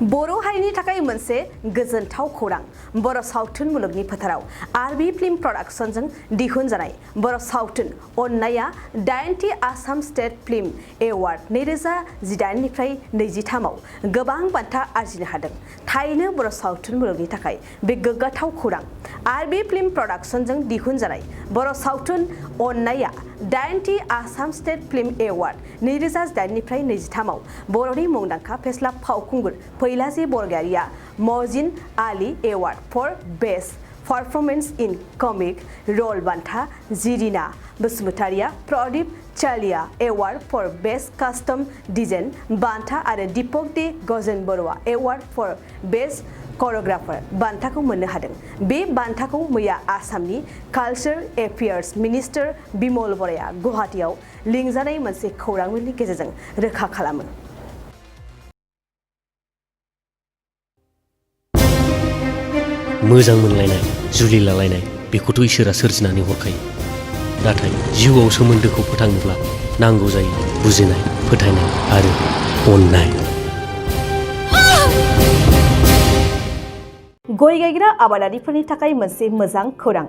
बर' हारिनि थाखाय मोनसे गोजोनथाव खौरां बर' सावथुन मुलुगनि फोथाराव आरबि फिल्म प्रडाक्शनजों दिहुनजानाय बर' सावथुन अन्नाया 8थि आसाम स्टेट फिल्म एवार्ड 2018 निफ्राय 23 आव गोबां बान्था आरजिनो हादों। थारैनो बर' सावथुन मुलुगनि थाखाय बे गोग्गाथाव खौरां। आरबि फिल्म प्रडाक्शनजों दिहुनजानाय बर' सावथुन अन्नाया 8थि आसाम स्टेट फिल्म एवार्ड 2018 निफ्राय 23 आव बर'नि मुंदांखा फेस्ला फावखुंगुर फैलाजि बरगयारिया मजिन आली award for best performance in comic role बान्था, जिरिना बसुमतारिया प्रदीप चालिया award for best costume design बान्था आरो Dipak De Gajen Baruah award for best choreographer बान्थाखौ मोननो हादों। बे बान्थाखौ मैया आसामनि कालचार एफेयार्स मिनिस्टार बिमल बराया गुवाहाटीआव लिंजानाय मोनसे खौरां मेलनि गेजेरजों रोखा खालामो। मोजां मोनलायनाय जुलि लालायनाय बेखौथ' इसोरा सोरजिनानै हरखायो, नाथाय जिउआव सोमोन्दोखौ फोथांनोब्ला नांगौ जायो बुजिनाय, फोथायनाय आरो अननाय। गय गायग्रा आबादारिफोरनि थाखाय मोनसे मोजां खौरां।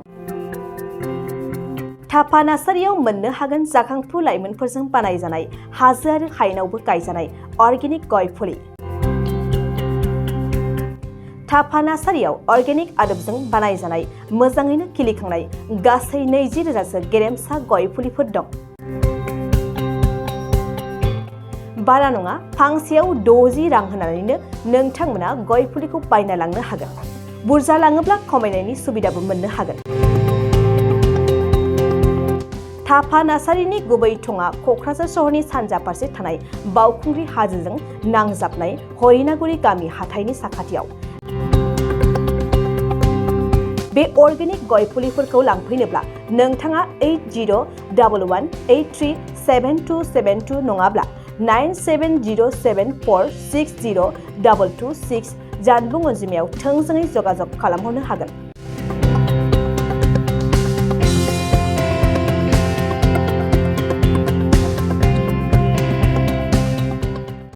थापा नार्सारियाव मोननो हागोन जाखांफु लाइमोनफोरजों बानायजानाय हाजो आरो हायेनावबो गायजानाय अर्गेनिक गय फुलि। थापा नार्सारियाव अर्गेनिक आदबजों बानायजानाय मोजाङैनो खिलिखांनाय गासै 20,000सो गेरेमसा गय फुलिफोर दं। बारा नङा, फांसेयाव 60 रां होनानैनो नोंथांमोना गय फुलिखौ बायना लांनो हागोन। बुरजा लाङोब्ला खमायनायनि सुबिदाबो मोननो हागोन। थापा नार्सारिनि गुबै थङा क'क्राझार सहरनि सानजा फारसे थानाय बावखुंग्रि हाजोजों नांजाबनाय हरिनागुरि गामि हाथाइनि साखाथियाव। बे अर्गेनिक गय फुलिफोरखौ लांफैनोब्ला नोंथाङा 8011837272 नङाब्ला 9707460226 जानबुं अनजिमायाव थोंजोङै जगाजग खालामहरनो हागोन।